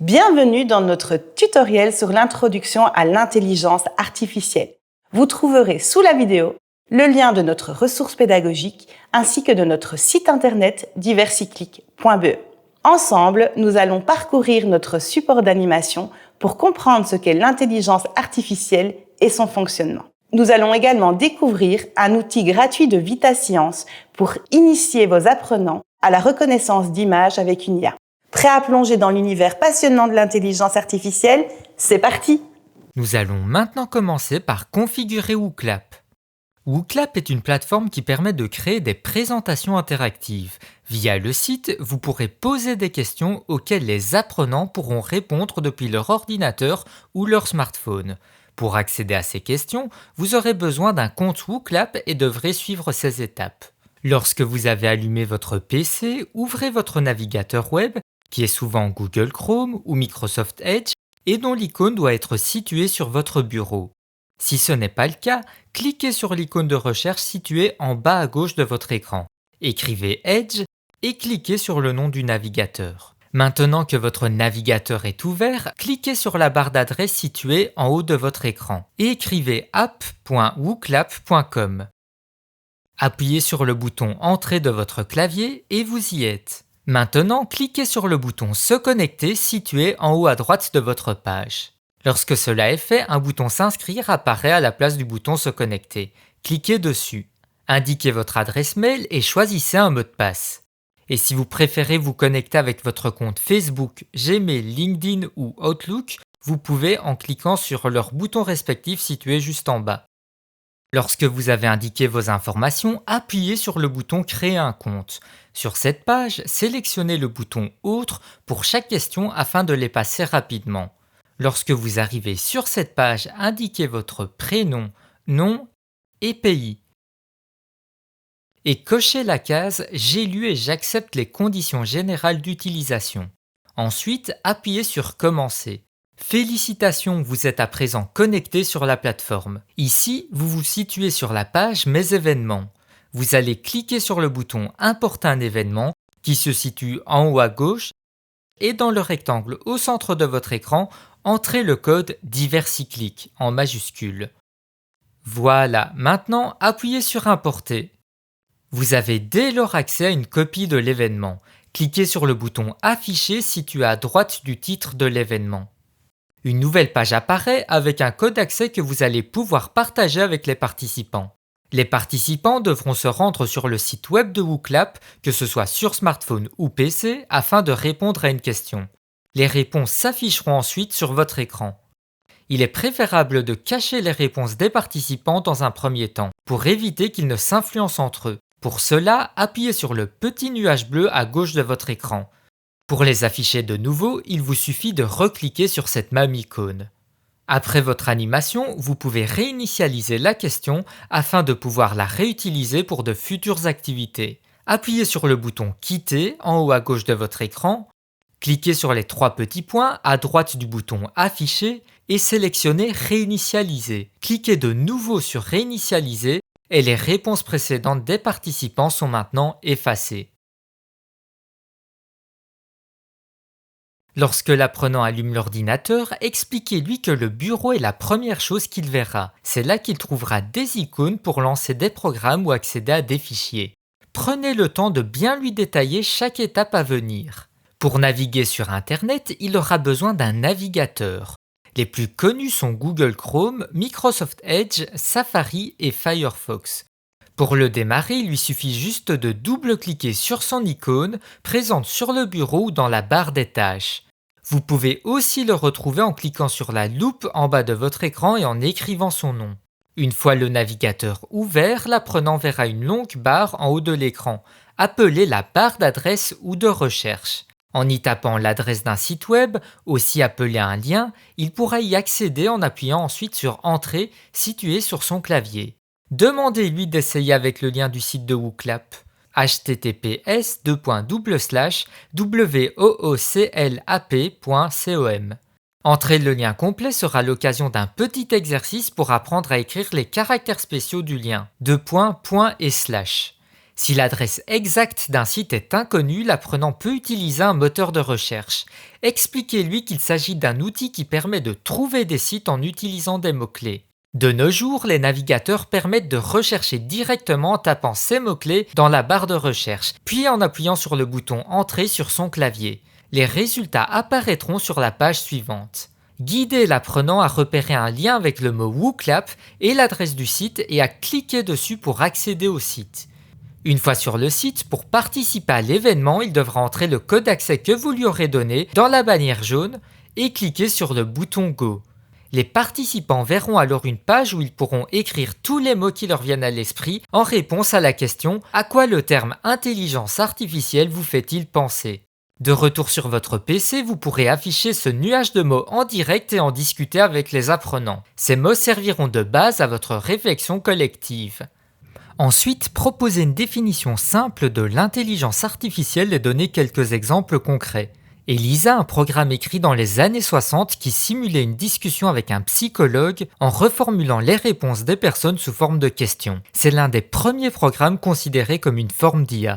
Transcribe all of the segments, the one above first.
Bienvenue dans notre tutoriel sur l'introduction à l'intelligence artificielle. Vous trouverez sous la vidéo le lien de notre ressource pédagogique ainsi que de notre site internet diversiclick.be. Ensemble, nous allons parcourir notre support d'animation pour comprendre ce qu'est l'intelligence artificielle et son fonctionnement. Nous allons également découvrir un outil gratuit de VitaScience pour initier vos apprenants à la reconnaissance d'images avec une IA. Prêt à plonger dans l'univers passionnant de l'intelligence artificielle? C'est parti! Nous allons maintenant commencer par configurer WooClap. WooClap est une plateforme qui permet de créer des présentations interactives. Via le site, vous pourrez poser des questions auxquelles les apprenants pourront répondre depuis leur ordinateur ou leur smartphone. Pour accéder à ces questions, vous aurez besoin d'un compte WooClap et devrez suivre ces étapes. Lorsque vous avez allumé votre PC, ouvrez votre navigateur web, qui est souvent Google Chrome ou Microsoft Edge, et dont l'icône doit être située sur votre bureau. Si ce n'est pas le cas, cliquez sur l'icône de recherche située en bas à gauche de votre écran. Écrivez Edge et cliquez sur le nom du navigateur. Maintenant que votre navigateur est ouvert, cliquez sur la barre d'adresse située en haut de votre écran et écrivez app.wooclap.com. Appuyez sur le bouton Entrée de votre clavier et vous y êtes. Maintenant, cliquez sur le bouton Se connecter situé en haut à droite de votre page. Lorsque cela est fait, un bouton S'inscrire apparaît à la place du bouton Se connecter. Cliquez dessus. Indiquez votre adresse mail et choisissez un mot de passe. Et si vous préférez vous connecter avec votre compte Facebook, Gmail, LinkedIn ou Outlook, vous pouvez en cliquant sur leurs boutons respectifs situés juste en bas. Lorsque vous avez indiqué vos informations, appuyez sur le bouton Créer un compte. Sur cette page, sélectionnez le bouton Autre pour chaque question afin de les passer rapidement. Lorsque vous arrivez sur cette page, indiquez votre prénom, nom et pays. Et cochez la case « J'ai lu et j'accepte les conditions générales d'utilisation ». Ensuite, appuyez sur « Commencer ». Félicitations, vous êtes à présent connecté sur la plateforme. Ici, vous vous situez sur la page Mes événements. Vous allez cliquer sur le bouton Importer un événement qui se situe en haut à gauche et dans le rectangle au centre de votre écran, entrez le code Diversiclick en majuscule. Voilà, maintenant appuyez sur Importer. Vous avez dès lors accès à une copie de l'événement. Cliquez sur le bouton Afficher situé à droite du titre de l'événement. Une nouvelle page apparaît avec un code d'accès que vous allez pouvoir partager avec les participants. Les participants devront se rendre sur le site web de WooClap, que ce soit sur smartphone ou PC, afin de répondre à une question. Les réponses s'afficheront ensuite sur votre écran. Il est préférable de cacher les réponses des participants dans un premier temps, pour éviter qu'ils ne s'influencent entre eux. Pour cela, appuyez sur le petit nuage bleu à gauche de votre écran. Pour les afficher de nouveau, il vous suffit de recliquer sur cette même icône. Après votre animation, vous pouvez réinitialiser la question afin de pouvoir la réutiliser pour de futures activités. Appuyez sur le bouton Quitter en haut à gauche de votre écran, cliquez sur les trois petits points à droite du bouton Afficher et sélectionnez Réinitialiser. Cliquez de nouveau sur Réinitialiser et les réponses précédentes des participants sont maintenant effacées. Lorsque l'apprenant allume l'ordinateur, expliquez-lui que le bureau est la première chose qu'il verra. C'est là qu'il trouvera des icônes pour lancer des programmes ou accéder à des fichiers. Prenez le temps de bien lui détailler chaque étape à venir. Pour naviguer sur Internet, il aura besoin d'un navigateur. Les plus connus sont Google Chrome, Microsoft Edge, Safari et Firefox. Pour le démarrer, il lui suffit juste de double-cliquer sur son icône, présente sur le bureau ou dans la barre des tâches. Vous pouvez aussi le retrouver en cliquant sur la loupe en bas de votre écran et en écrivant son nom. Une fois le navigateur ouvert, l'apprenant verra une longue barre en haut de l'écran, appelée la barre d'adresse ou de recherche. En y tapant l'adresse d'un site web, aussi appelé un lien, il pourra y accéder en appuyant ensuite sur Entrée situé sur son clavier. Demandez-lui d'essayer avec le lien du site de WooClap. https://wooclap.com. Entrer le lien complet sera l'occasion d'un petit exercice pour apprendre à écrire les caractères spéciaux du lien. : // Si l'adresse exacte d'un site est inconnue, l'apprenant peut utiliser un moteur de recherche. Expliquez-lui qu'il s'agit d'un outil qui permet de trouver des sites en utilisant des mots-clés. De nos jours, les navigateurs permettent de rechercher directement en tapant ces mots-clés dans la barre de recherche, puis en appuyant sur le bouton Entrée sur son clavier. Les résultats apparaîtront sur la page suivante. Guidez l'apprenant à repérer un lien avec le mot WooClap et l'adresse du site et à cliquer dessus pour accéder au site. Une fois sur le site, pour participer à l'événement, il devra entrer le code d'accès que vous lui aurez donné dans la bannière jaune et cliquer sur le bouton Go. Les participants verront alors une page où ils pourront écrire tous les mots qui leur viennent à l'esprit en réponse à la question « À quoi le terme intelligence artificielle vous fait-il penser ?» De retour sur votre PC, vous pourrez afficher ce nuage de mots en direct et en discuter avec les apprenants. Ces mots serviront de base à votre réflexion collective. Ensuite, proposez une définition simple de l'intelligence artificielle et donnez quelques exemples concrets. ELISA, un programme écrit dans les années 60 qui simulait une discussion avec un psychologue en reformulant les réponses des personnes sous forme de questions. C'est l'un des premiers programmes considérés comme une forme d'IA.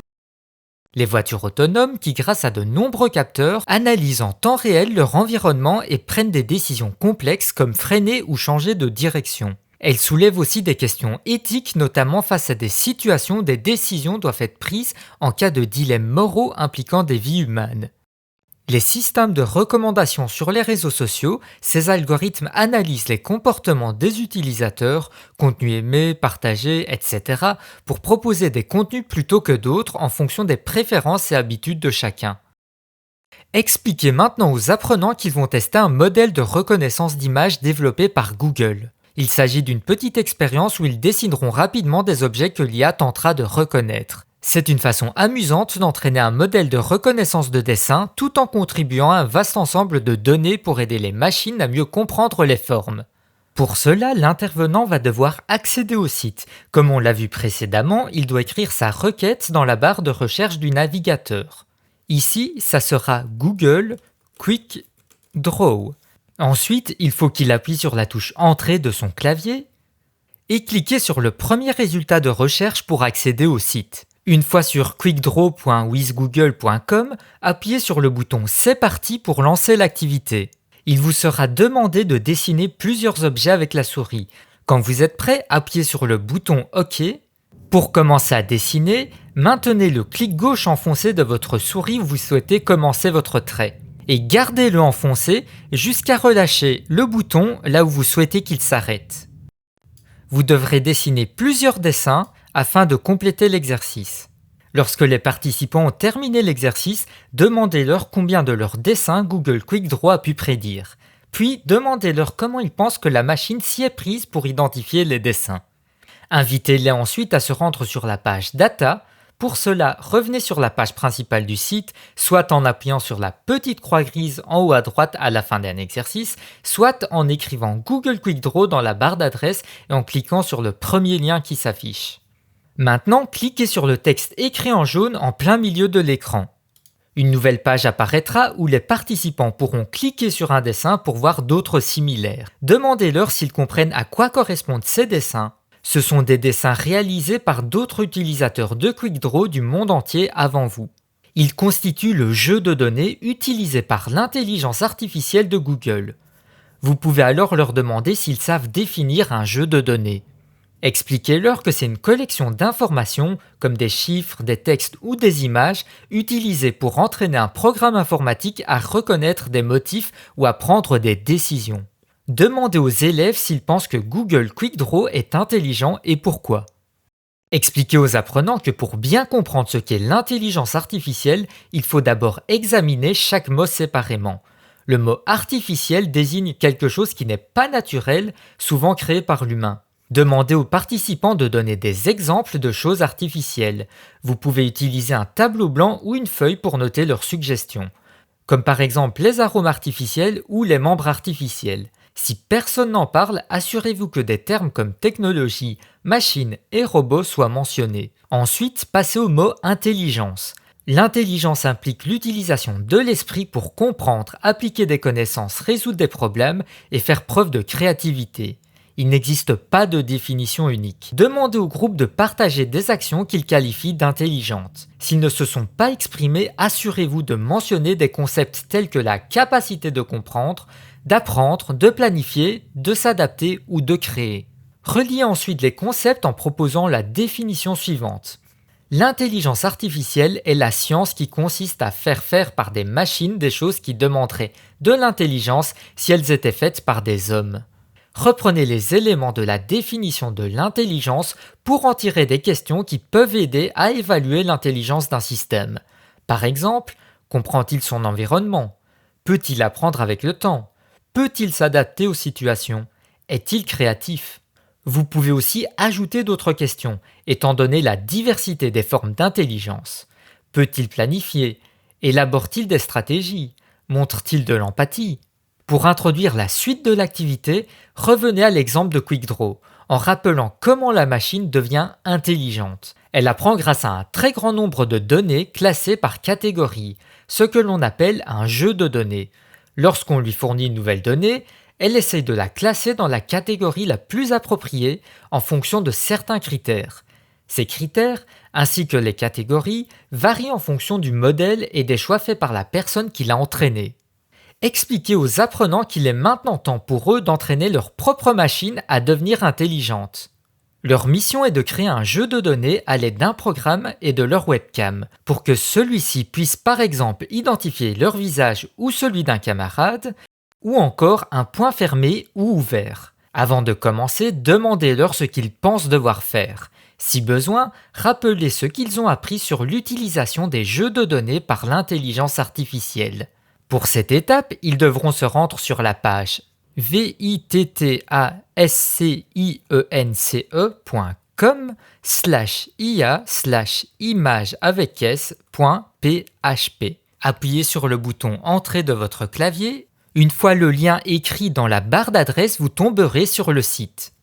Les voitures autonomes qui, grâce à de nombreux capteurs, analysent en temps réel leur environnement et prennent des décisions complexes comme freiner ou changer de direction. Elles soulèvent aussi des questions éthiques, notamment face à des situations où des décisions doivent être prises en cas de dilemmes moraux impliquant des vies humaines. Les systèmes de recommandation sur les réseaux sociaux, ces algorithmes analysent les comportements des utilisateurs, contenus aimés, partagés, etc., pour proposer des contenus plutôt que d'autres en fonction des préférences et habitudes de chacun. Expliquez maintenant aux apprenants qu'ils vont tester un modèle de reconnaissance d'image développé par Google. Il s'agit d'une petite expérience où ils dessineront rapidement des objets que l'IA tentera de reconnaître. C'est une façon amusante d'entraîner un modèle de reconnaissance de dessin tout en contribuant à un vaste ensemble de données pour aider les machines à mieux comprendre les formes. Pour cela, l'intervenant va devoir accéder au site. Comme on l'a vu précédemment, il doit écrire sa requête dans la barre de recherche du navigateur. Ici, ça sera Google Quick Draw. Ensuite, il faut qu'il appuie sur la touche Entrée de son clavier et cliquer sur le premier résultat de recherche pour accéder au site. Une fois sur quickdraw.withgoogle.com, appuyez sur le bouton C'est parti pour lancer l'activité. Il vous sera demandé de dessiner plusieurs objets avec la souris. Quand vous êtes prêt, appuyez sur le bouton OK. Pour commencer à dessiner, maintenez le clic gauche enfoncé de votre souris où vous souhaitez commencer votre trait. Et gardez-le enfoncé jusqu'à relâcher le bouton là où vous souhaitez qu'il s'arrête. Vous devrez dessiner plusieurs dessins afin de compléter l'exercice. Lorsque les participants ont terminé l'exercice, demandez-leur combien de leurs dessins Google Quick Draw a pu prédire. Puis demandez-leur comment ils pensent que la machine s'y est prise pour identifier les dessins. Invitez-les ensuite à se rendre sur la page Data. Pour cela, revenez sur la page principale du site, soit en appuyant sur la petite croix grise en haut à droite à la fin d'un exercice, soit en écrivant Google Quick Draw dans la barre d'adresse et en cliquant sur le premier lien qui s'affiche. Maintenant, cliquez sur le texte écrit en jaune en plein milieu de l'écran. Une nouvelle page apparaîtra où les participants pourront cliquer sur un dessin pour voir d'autres similaires. Demandez-leur s'ils comprennent à quoi correspondent ces dessins. Ce sont des dessins réalisés par d'autres utilisateurs de Quick Draw du monde entier avant vous. Ils constituent le jeu de données utilisé par l'intelligence artificielle de Google. Vous pouvez alors leur demander s'ils savent définir un jeu de données. Expliquez-leur que c'est une collection d'informations, comme des chiffres, des textes ou des images, utilisées pour entraîner un programme informatique à reconnaître des motifs ou à prendre des décisions. Demandez aux élèves s'ils pensent que Google Quick Draw est intelligent et pourquoi. Expliquez aux apprenants que pour bien comprendre ce qu'est l'intelligence artificielle, il faut d'abord examiner chaque mot séparément. Le mot artificiel désigne quelque chose qui n'est pas naturel, souvent créé par l'humain. Demandez aux participants de donner des exemples de choses artificielles. Vous pouvez utiliser un tableau blanc ou une feuille pour noter leurs suggestions, comme par exemple les arômes artificiels ou les membres artificiels. Si personne n'en parle, assurez-vous que des termes comme technologie, machine et robot soient mentionnés. Ensuite, passez au mot intelligence. L'intelligence implique l'utilisation de l'esprit pour comprendre, appliquer des connaissances, résoudre des problèmes et faire preuve de créativité. Il n'existe pas de définition unique. Demandez au groupe de partager des actions qu'ils qualifient d'intelligentes. S'ils ne se sont pas exprimés, assurez-vous de mentionner des concepts tels que la capacité de comprendre, d'apprendre, de planifier, de s'adapter ou de créer. Reliez ensuite les concepts en proposant la définition suivante. L'intelligence artificielle est la science qui consiste à faire faire par des machines des choses qui demanderaient de l'intelligence si elles étaient faites par des hommes. Reprenez les éléments de la définition de l'intelligence pour en tirer des questions qui peuvent aider à évaluer l'intelligence d'un système. Par exemple, comprend-il son environnement? Peut-il apprendre avec le temps? Peut-il s'adapter aux situations? Est-il créatif? Vous pouvez aussi ajouter d'autres questions, étant donné la diversité des formes d'intelligence. Peut-il planifier? Élabore-t-il des stratégies? Montre-t-il de l'empathie? Pour introduire la suite de l'activité, revenez à l'exemple de QuickDraw, en rappelant comment la machine devient intelligente. Elle apprend grâce à un très grand nombre de données classées par catégorie, ce que l'on appelle un jeu de données. Lorsqu'on lui fournit une nouvelle donnée, elle essaye de la classer dans la catégorie la plus appropriée en fonction de certains critères. Ces critères, ainsi que les catégories, varient en fonction du modèle et des choix faits par la personne qui l'a entraîné. Expliquez aux apprenants qu'il est maintenant temps pour eux d'entraîner leur propre machine à devenir intelligente. Leur mission est de créer un jeu de données à l'aide d'un programme et de leur webcam, pour que celui-ci puisse par exemple identifier leur visage ou celui d'un camarade, ou encore un point fermé ou ouvert. Avant de commencer, demandez-leur ce qu'ils pensent devoir faire. Si besoin, rappelez ce qu'ils ont appris sur l'utilisation des jeux de données par l'intelligence artificielle. Pour cette étape, ils devront se rendre sur la page vitteancecom/ia/image.php. Appuyez sur le bouton Entrée de votre clavier. Une fois le lien écrit dans la barre d'adresse, vous tomberez sur le site.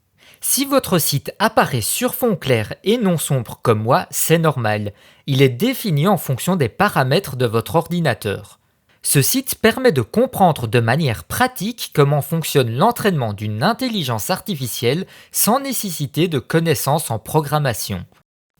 Si votre site apparaît sur fond clair et non sombre comme moi, c'est normal. Il est défini en fonction des paramètres de votre ordinateur. Ce site permet de comprendre de manière pratique comment fonctionne l'entraînement d'une intelligence artificielle sans nécessiter de connaissances en programmation.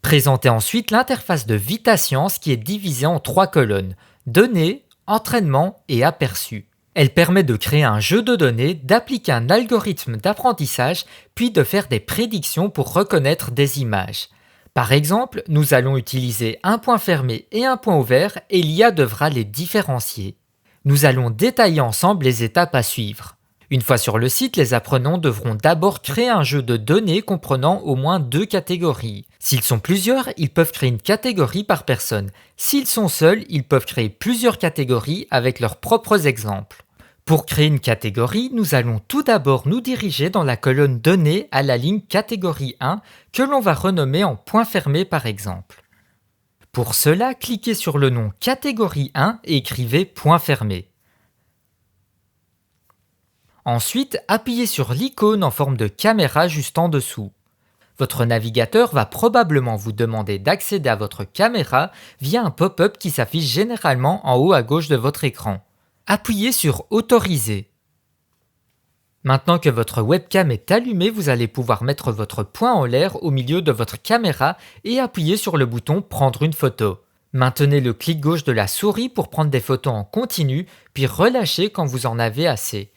Présentez ensuite l'interface de VitaScience qui est divisée en 3 colonnes: données, entraînement et aperçu. Elle permet de créer un jeu de données, d'appliquer un algorithme d'apprentissage, puis de faire des prédictions pour reconnaître des images. Par exemple, nous allons utiliser un point fermé et un point ouvert et l'IA devra les différencier. Nous allons détailler ensemble les étapes à suivre. Une fois sur le site, les apprenants devront d'abord créer un jeu de données comprenant au moins 2 catégories. S'ils sont plusieurs, ils peuvent créer une catégorie par personne. S'ils sont seuls, ils peuvent créer plusieurs catégories avec leurs propres exemples. Pour créer une catégorie, nous allons tout d'abord nous diriger dans la colonne Données à la ligne Catégorie 1 que l'on va renommer en point fermé par exemple. Pour cela, cliquez sur le nom Catégorie 1 et écrivez point fermé. Ensuite, appuyez sur l'icône en forme de caméra juste en dessous. Votre navigateur va probablement vous demander d'accéder à votre caméra via un pop-up qui s'affiche généralement en haut à gauche de votre écran. Appuyez sur Autoriser. Maintenant que votre webcam est allumée, vous allez pouvoir mettre votre poing en l'air au milieu de votre caméra et appuyer sur le bouton Prendre une photo. Maintenez le clic gauche de la souris pour prendre des photos en continu, puis relâchez quand vous en avez assez.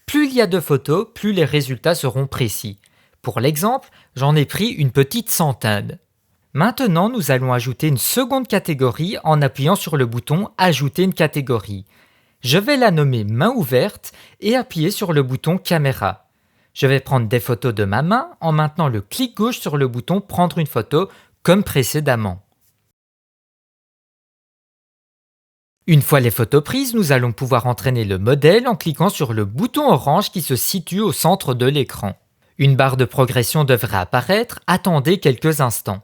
Plus il y a de photos, plus les résultats seront précis. Pour l'exemple, j'en ai pris une petite centaine. Maintenant, nous allons ajouter une seconde catégorie en appuyant sur le bouton Ajouter une catégorie. Je vais la nommer main ouverte et appuyer sur le bouton caméra. Je vais prendre des photos de ma main en maintenant le clic gauche sur le bouton Prendre une photo comme précédemment. Une fois les photos prises, nous allons pouvoir entraîner le modèle en cliquant sur le bouton orange qui se situe au centre de l'écran. Une barre de progression devrait apparaître, attendez quelques instants.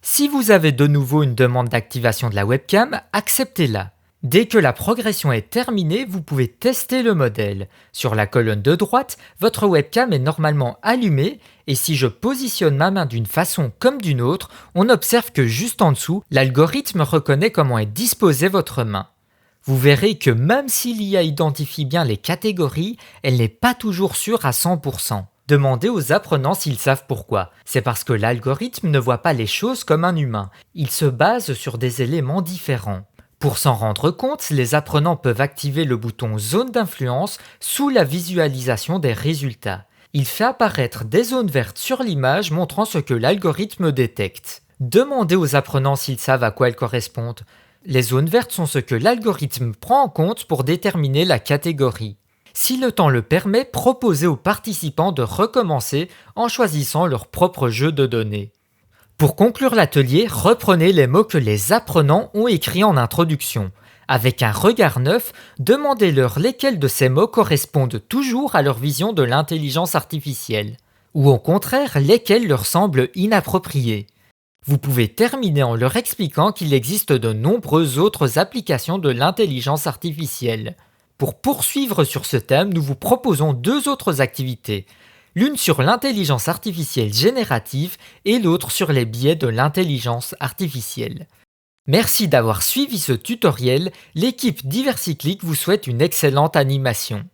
Si vous avez de nouveau une demande d'activation de la webcam, acceptez-la. Dès que la progression est terminée, vous pouvez tester le modèle. Sur la colonne de droite, votre webcam est normalement allumée et si je positionne ma main d'une façon comme d'une autre, on observe que juste en dessous, l'algorithme reconnaît comment est disposée votre main. Vous verrez que même si l'IA identifie bien les catégories, elle n'est pas toujours sûre à 100%. Demandez aux apprenants s'ils savent pourquoi. C'est parce que l'algorithme ne voit pas les choses comme un humain. Il se base sur des éléments différents. Pour s'en rendre compte, les apprenants peuvent activer le bouton Zone d'influence sous la visualisation des résultats. Il fait apparaître des zones vertes sur l'image montrant ce que l'algorithme détecte. Demandez aux apprenants s'ils savent à quoi elles correspondent. Les zones vertes sont ce que l'algorithme prend en compte pour déterminer la catégorie. Si le temps le permet, proposez aux participants de recommencer en choisissant leur propre jeu de données. Pour conclure l'atelier, reprenez les mots que les apprenants ont écrits en introduction. Avec un regard neuf, demandez-leur lesquels de ces mots correspondent toujours à leur vision de l'intelligence artificielle, ou au contraire lesquels leur semblent inappropriés. Vous pouvez terminer en leur expliquant qu'il existe de nombreuses autres applications de l'intelligence artificielle. Pour poursuivre sur ce thème, nous vous proposons 2 autres activités. L'une sur l'intelligence artificielle générative et l'autre sur les biais de l'intelligence artificielle. Merci d'avoir suivi ce tutoriel, l'équipe d'Iversiclick vous souhaite une excellente animation.